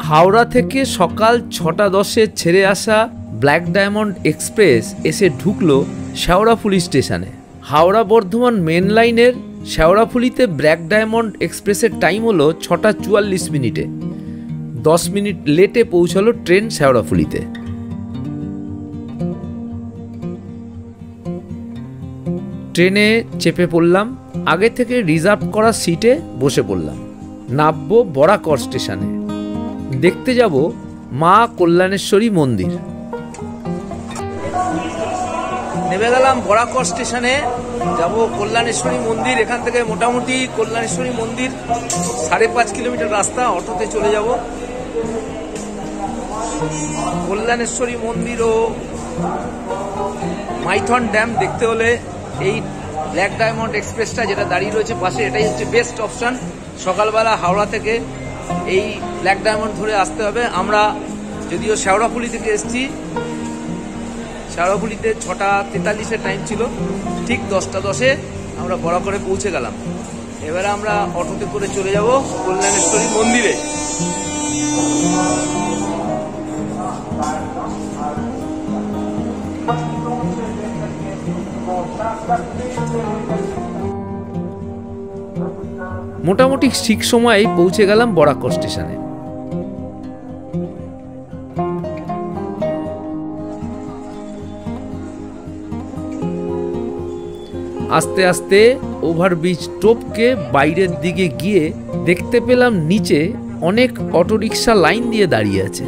হাওড়া থেকে সকাল 6:10 ছেড়ে আসা ব্ল্যাক ডায়মন্ড এক্সপ্রেস এসে ঢুকলো শেওড়াফুলি স্টেশনে। হাওড়া বর্ধমান মেন লাইনের শেওড়াফুলিতে ব্ল্যাক ডায়মন্ড এক্সপ্রেসের টাইম হলো 6:44। 10 মিনিট লেটে পৌঁছালো ট্রেন শেওড়াফুলিতে। ট্রেনে চেপে পড়লাম, আগে থেকে রিজার্ভ করা সিটে বসে পড়লাম। নামবো বরাকর স্টেশনে, দেখতে যাব মা কল্যাণেশ্বরী মন্দির। নেমে গেলাম বরাকর স্টেশনে, যাব কল্যাণেশ্বরী মন্দির। এখান থেকে মোটামুটি কল্যাণেশ্বরী মন্দির 5.5 কিলোমিটার রাস্তা, অটোতে চলে যাব। কল্যাণেশ্বরী মন্দির ও মাইথন ড্যাম দেখতে হলে এই ব্ল্যাক ডায়মন্ড এক্সপ্রেসটা যেটা দাঁড়িয়ে রয়েছে পাশে, এটাই হচ্ছে বেস্ট অপশন। সকালবেলা হাওড়া থেকে এই ব্ল্যাক ডায়মন্ড ধরে আসতে হবে। আমরা যদিও শেওড়াফুলি থেকে এসেছি, শেওড়াফুলিতে 6:43 টাইম ছিল, ঠিক 10:10 আমরা বরাকরে পৌঁছে গেলাম। এবারে আমরা অটোতে করে চলে যাব কল্যাণেশ্বরী মন্দিরে। মোটামুটি ঠিক সময়ে পৌঁছে গেলাম বরাকর স্টেশনে। আস্তে আস্তে ওভারব্রিজ টপকে বাইরের দিকে গিয়ে দেখতে পেলাম নিচে অনেক অটোরিকশা লাইন দিয়ে দাঁড়িয়ে আছে।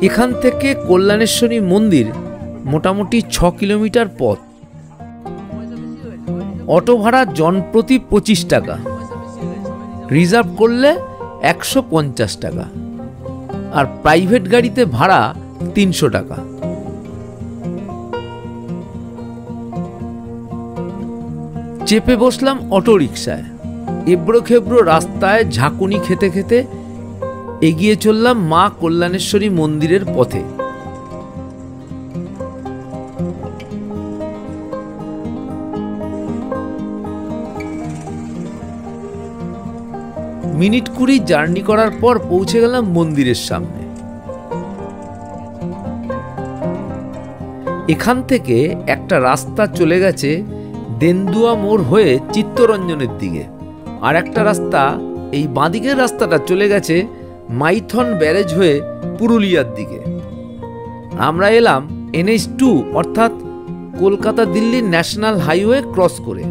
এখান থেকে কল্যাণেশ্বরী মন্দির মোটামুটি 6 কিলোমিটার পথ। অটো ভাড়া জনপ্রতি 25 টাকা, রিজার্ভ করলে 150 টাকা, আর প্রাইভেট গাড়িতে ভাড়া 300 টাকা। চেপে বসলাম অটো রিকশায়। এবড়ো খেবড়ো রাস্তায় ঝাঁকুনি খেতে খেতে এগিয়ে চললাম মা কল্যাণেশ্বরী মন্দিরের পথে। মিনিট 20 জার্নি করার পর পৌঁছে গেলাম মন্দিরের সামনে। এখান থেকে একটা রাস্তা চলে গেছে দেন্দুয়া মোড় হয়ে চিত্তরঞ্জনের দিকে, আর একটা রাস্তা, এই বাঁদিকের রাস্তাটা চলে গেছে মাইথন ব্যারেজ হয়ে পুরুলিয়ার দিকে। আমরা এলাম NH2 অর্থাৎ Kolkata Delhi national highway cross করে।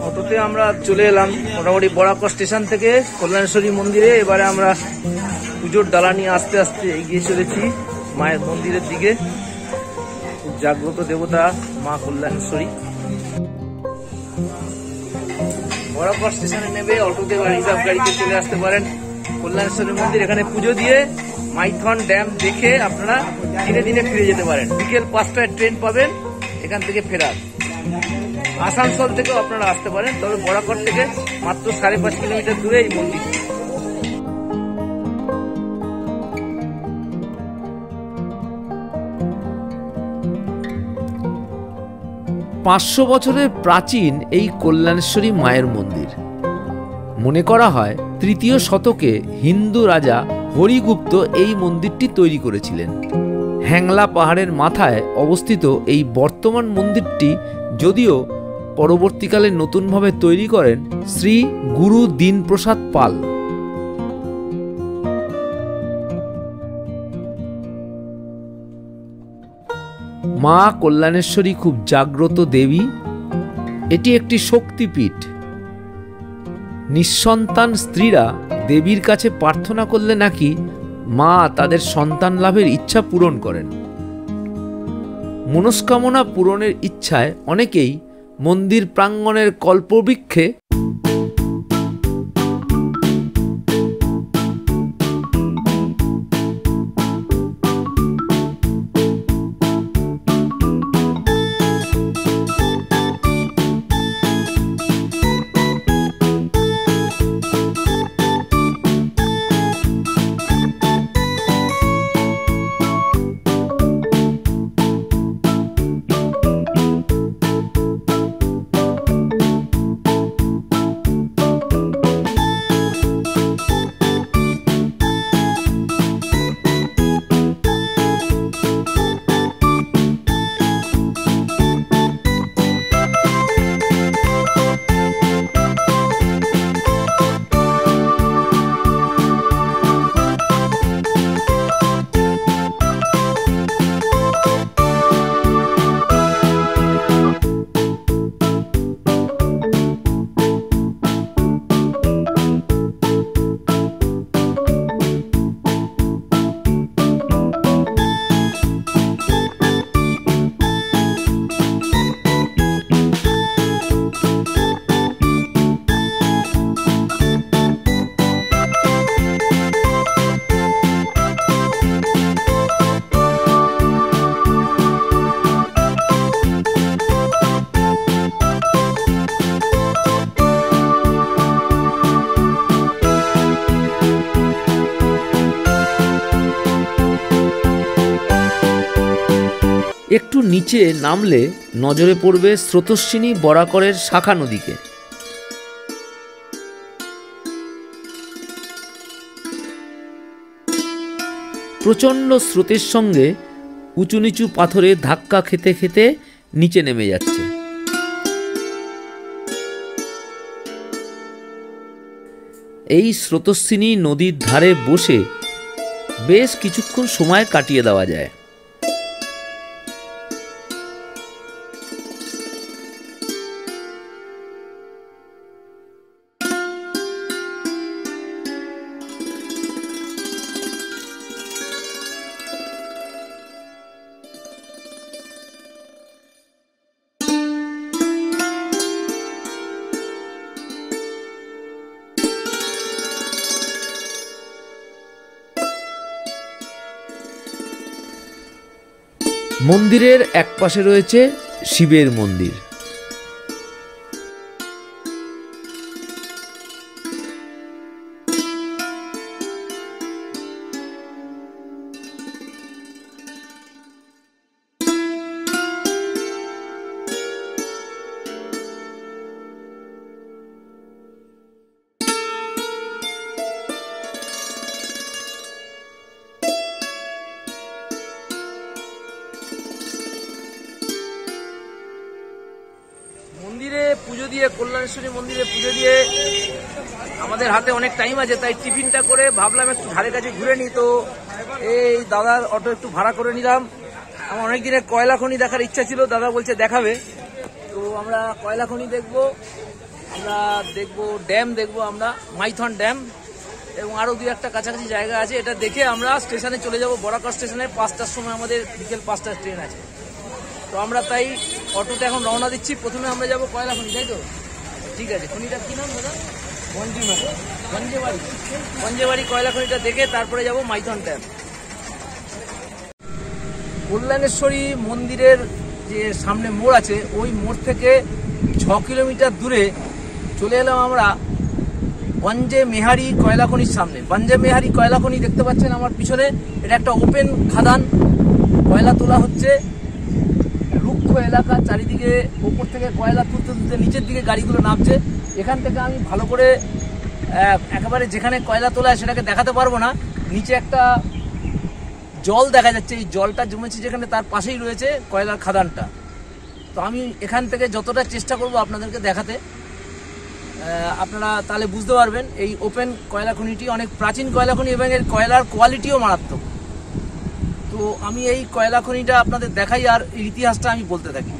অটোতে আমরা চলে এলাম মোটামুটি বরাকর স্টেশন থেকে কল্যাণেশ্বরী মন্দিরে। এবারে আমরা পুজোর ডালা নিয়ে আস্তে আস্তে এগিয়ে চলেছি মায়ের মন্দিরের দিকে। জাগ্রত দেবতা মা কল্যাণেশ্বরী। বরাকর স্টেশনে নেমে অটোতে বা রিজার্ভ গাড়িতে চলে আসতে পারেন কল্যাণেশ্বরী মন্দির। এখানে পুজো দিয়ে মাইথন ড্যাম দেখে আপনারা দিনে দিনে ফিরে যেতে পারেন। বিকেল 5টায় ট্রেন পাবেন এখান থেকে ফেরার। আসানসোল থেকেও আপনারা আসতে পারেন, তবে বরাকর থেকে মাত্র 5.5 কিলোমিটার দূরে এই মন্দির। 500 বছরের প্রাচীন এই কল্যাণেশ্বরী মায়ের মন্দির। মনে করা হয় 3য় শতকে হিন্দু রাজা হরিগুপ্ত এই মন্দিরটি তৈরি করেছিলেন। হ্যাংলা পাহাড়ের মাথায় অবস্থিত এই বর্তমান মন্দিরটি যদিও পরবর্তীকালে নতুনভাবে তৈরি করেন শ্রী গুরু দীনপ্রসাদ পাল। মা কল্যাণেশ্বরী খুব জাগ্রত দেবী। এটি একটি শক্তিপীঠ। নিঃসন্তান স্ত্রীরা দেবীর কাছে প্রার্থনা করলে নাকি মা তাদের সন্তান লাভের ইচ্ছা পূরণ করেন। মনস্কামনা পূরণের ইচ্ছায় অনেকেই মন্দির প্রাঙ্গণের কল্পবৃক্ষে একটু নিচে নামলে নজরে পড়বে স্রোতস্বিনী বরাকরের শাখা নদীকে। প্রচণ্ড স্রোতের সঙ্গে উঁচু নিচু পাথরে ধাক্কা খেতে খেতে নিচে নেমে যাচ্ছে। এই স্রোতস্বিনী নদীর ধারে বসে বেশ কিছুক্ষণ সময় কাটিয়ে দেওয়া যায়। মন্দিরের এক পাশে রয়েছে শিবের মন্দির। মন্দিরে পুজো দিয়ে, কল্যাণেশ্বরী মন্দিরে পুজো দিয়ে আমাদের হাতে অনেক টাইম আছে, তাই টিফিনটা করে ভাবলাম একটু ধারে কাছে ঘুরে নিই। তো এই দাদার অটো একটু ভাড়া করে নিলাম। আমার অনেক দিনের কয়লা খনি দেখার ইচ্ছা ছিল, দাদা বলছে দেখাবে। তো আমরা কয়লা খনি দেখবো, আমরা দেখবো ড্যাম, দেখবো আমরা মাইথন ড্যাম, এবং আরো দুই একটা কাছাকাছি জায়গা আছে। এটা দেখে আমরা স্টেশনে চলে যাব, বরাকর স্টেশনে 5টার সময় আমাদের বিকেল 5টার ট্রেন আছে। তো আমরা তাই অটোতে এখন রওনা দিচ্ছি। প্রথমে আমরা যাবো কয়লা খনি, তাই তো? ঠিক আছে, খনিটার কি নাম দাদা? গঞ্জেবাড়ি কয়লা খনিটা দেখে তারপরে যাব মাইথন ড্যাম। কল্যাণেশ্বরী মন্দিরের যে সামনে মোড় আছে, ওই মোড় থেকে 6 কিলোমিটার দূরে চলে এলাম আমরা বঞ্জে মেহারি কয়লা খনির সামনে। বঞ্জে মেহারি কয়লা খনি দেখতে পাচ্ছেন আমার পিছনে, এটা একটা ওপেন খাদান, কয়লা তোলা হচ্ছে। রুক্ষ এলাকা, চারিদিকে উপর থেকে কয়লা তুলতে তুলতে নিচের দিকে গাড়িগুলো নামছে। এখান থেকে আমি ভালো করে একেবারে যেখানে কয়লা তোলা সেটাকে দেখাতে পারবো না। নিচে একটা জল দেখা যাচ্ছে, এই জলটা জমেছে যেখানে, তার পাশেই রয়েছে কয়লার খাদানটা। তো আমি এখান থেকে যতটা চেষ্টা করব আপনাদেরকে দেখাতে, আপনারা তাহলে বুঝতে পারবেন এই ওপেন কয়লা খনিটি অনেক প্রাচীন কয়লা খনি এবং এর কয়লার কোয়ালিটিও মারাত্মক। তো আমি এই কয়লা খনিটা আপনাদের দেখাই আর এর ইতিহাসটা আমি বলতে থাকি।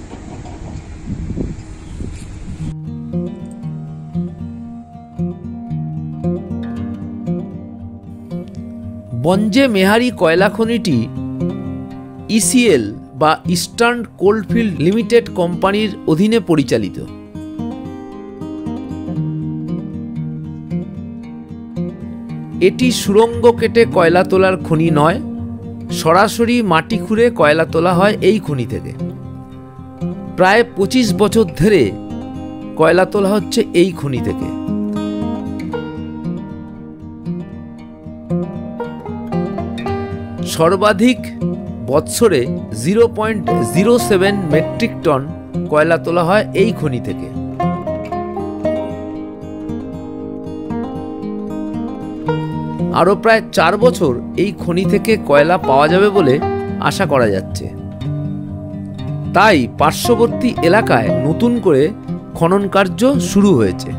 বঞ্জে মেহারি কয়লা খনিটি ইসিএল বা ইস্টার্ন কোলফিল্ড লিমিটেড কোম্পানির অধীনে পরিচালিত। এটি সুড়ঙ্গ কেটে কয়লা তোলার খনি নয়, সরাসরি মাটি খুঁড়ে কয়লা তোলা হয় এই খনি থেকে। প্রায় 25 বছর ধরে কয়লা তোলা হচ্ছে এই খনি থেকে। সর্বাধিক বৎসরে 0.07 মেট্রিক টন কয়লা তোলা হয় এই খনি থেকে। আরও প্রায় 4 বছর এই খনি থেকে কয়লা পাওয়া যাবে বলে আশা করা যাচ্ছে। তাই পার্শ্ববর্তী এলাকায় নতুন করে খনন কার্য শুরু হয়েছে।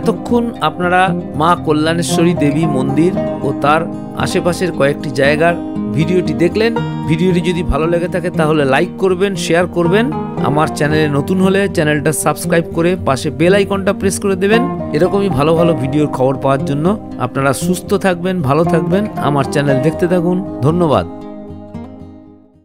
এতক্ষণ আপনারা মা কল্যাণেশ্বরী দেবী মন্দির ও তার আশেপাশের কয়েকটি জায়গার ভিডিওটি দেখলেন। ভিডিওটি যদি ভালো লেগে থাকে তাহলে লাইক করবেন, শেয়ার করবেন। আমার চ্যানেলে নতুন হলে চ্যানেলটা সাবস্ক্রাইব করে পাশে বেল আইকনটা প্রেস করে দেবেন। এরকমই ভালো ভালো ভিডিওর খবর পাওয়ার জন্য। আপনারা সুস্থ থাকবেন, ভালো থাকবেন, আমার চ্যানেল দেখতে থাকুন। ধন্যবাদ।